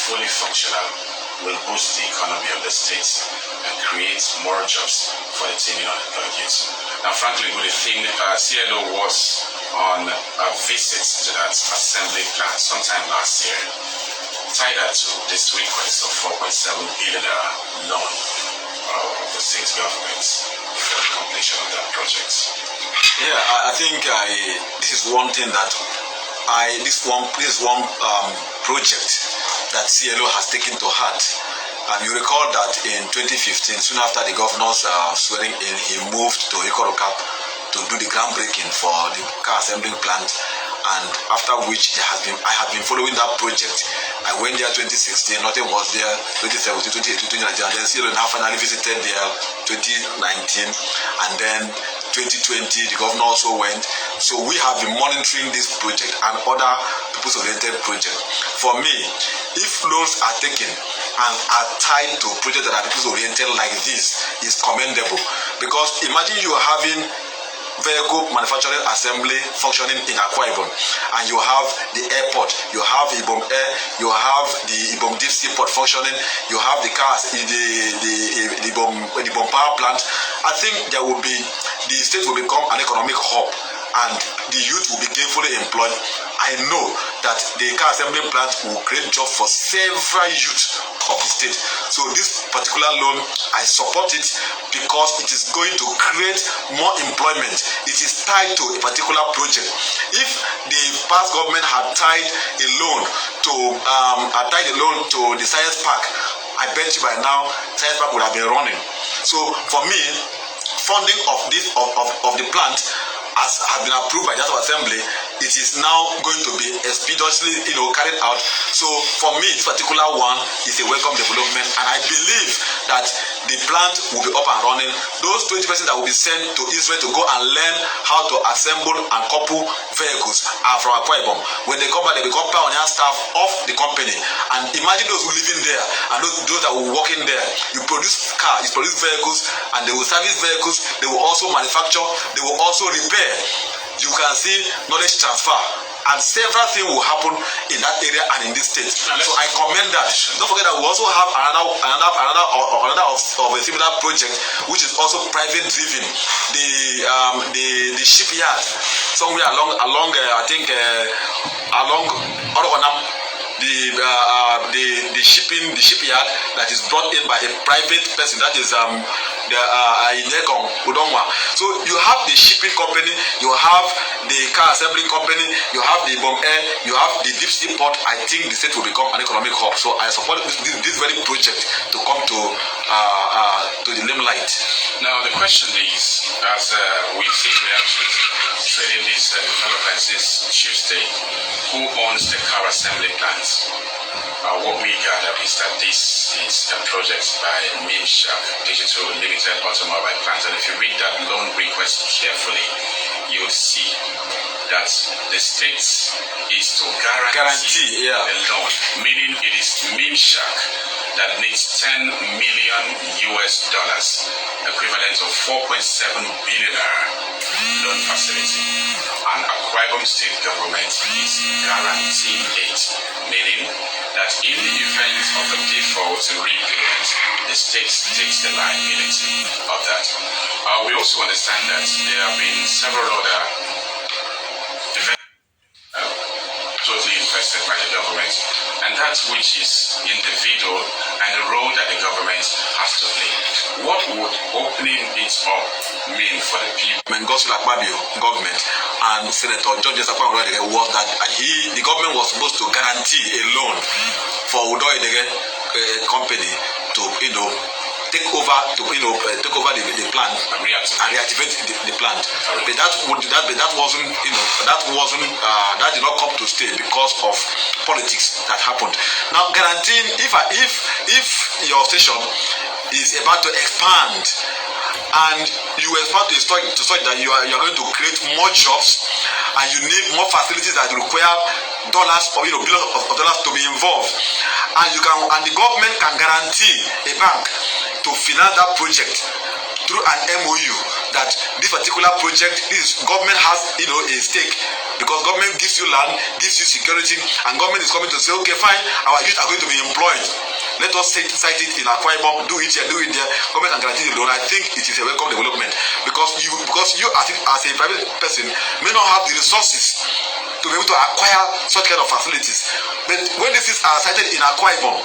fully functional, will boost the economy of the state and create more jobs for the teeming unemployed youth. Now, frankly, with the thing, CLO was on a visit to that assembly plant sometime last year, tied that to this request of 4.7 billion loan of the state government for the completion of that project. Yeah, I think this is one thing that this one project that CLO has taken to heart. And you recall that in 2015, soon after the governor's swearing in, he moved to Ikorokap to do the groundbreaking for the car assembling plant. And after which I have been following that project. I went there 2016, nothing was there. 2017, 2018, 2019, and then CLO now finally visited there 2019, and then 2020 the governor also went. So we have been monitoring this project and other people's oriented projects. For me, if loans are taken and are tied to projects that are people's oriented like this, is commendable. Because imagine you are having vehicle manufacturing assembly functioning in Akwa Ibom, and you have the airport, you have Ibom Air, you have the Ibom Deep Sea Port functioning, you have the cars, the Ibom power plant. I think the state will become an economic hub, and the youth will be gainfully employed. I know that the car assembly plant will create jobs for several youth of the state. So this particular loan, I support it because it is going to create more employment. It is tied to a particular project. If the past government had tied a loan to the science park, I bet you by now science park would have been running. So for me, funding of the plant has been approved by the House of Assembly. It is now going to be expeditiously, carried out. So for me, this particular one is a welcome development, and I believe that the plant will be up and running. Those 20 persons that will be sent to Israel to go and learn how to assemble and couple vehicles are from Akwa Ibom. When they come back, they become pioneer staff of the company. And imagine those who live in there and those that will work in there. You produce cars, you produce vehicles, and they will service vehicles. They will also manufacture. They will also repair. You can see knowledge transfer, and several things will happen in that area and in this state. So I commend that. Don't forget that we also have another of a similar project, which is also private driven. The shipyard somewhere along I think along Orogonam. The shipyard that is brought in by a private person, that is Inekong Udongwa. So you have the shipping company, you have the car assembling company, you have the Ibom Air, you have the Deep Sea Port. I think the state will become an economic hub. So I support this very project to come to the limelight. Now the question is, as we see reactions trading these developments this Tuesday, who owns the car assembly plant? What we gather is that this is a project by Mimshak Digital Limited Automobile Plant, and if you read that loan request carefully, you'll see that the state is to guarantee the loan, meaning it is Mimshak that needs $10 million, equivalent of 4.7 billion loan facility, and Akwa Ibom state government is guaranteeing it, meaning that in the event of a default in repayment, the state takes the liability of that. We also understand that there have been several other events totally invested by the government, and that which is individual and the role that the government has to play. What would opening it up mean for the people? Government and Senator George Akwa was that the government was supposed to guarantee a loan for Udoidege company to take over the plant and reactivate the plant. But that did not come to stay because of politics that happened. Now guaranteeing if your station is about to expand and you expand to such that you are going to create more jobs and you need more facilities that require dollars or billions of dollars to be involved, and the government can guarantee a bank to finance that project, to through an MOU that this particular project, this government has, a stake, because government gives you land, gives you security, and government is coming to say, okay, fine, our youth are going to be employed. Let us site it in Akwa Ibom, do it here, do it there. Government can guarantee the loan. I think it is a welcome development, because you as a private person may not have the resources to be able to acquire such kind of facilities. But when this is sited in Akwa Ibom,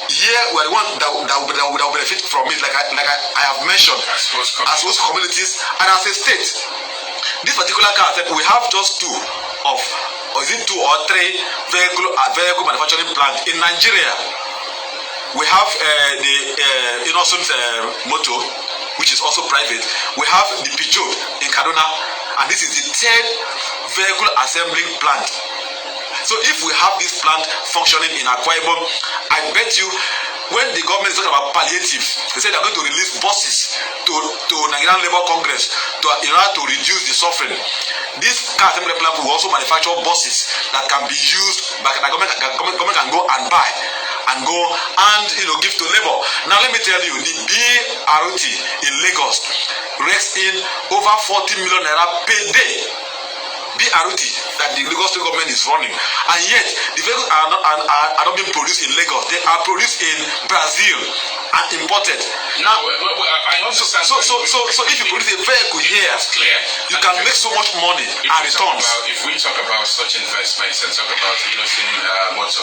here we are the ones that will benefit from it, like I have mentioned, as host communities and as a state. This particular car, we have just two or three vehicle manufacturing plants in Nigeria. We have the Innocent Motor, which is also private. We have the Peugeot in Kaduna, and this is the third vehicle assembling plant. So if we have this plant functioning in Akwa Ibom, I bet you, when the government is talking about palliative, they say they're going to release buses to Nigerian Labour Congress in order to reduce the suffering. This car assembly plant will also manufacture buses that can be used, but the government can go and buy and go and give to labor. Now let me tell you, the BRT in Lagos rakes in over 40 million naira per day. BRT that the Lagos state government is running, and yet the vehicles are not being produced in Lagos. They are produced in Brazil and imported. Now, I understand. So if you produce a vehicle here, you can make so much money and returns. If we talk about such investments and talk about Innocent Motor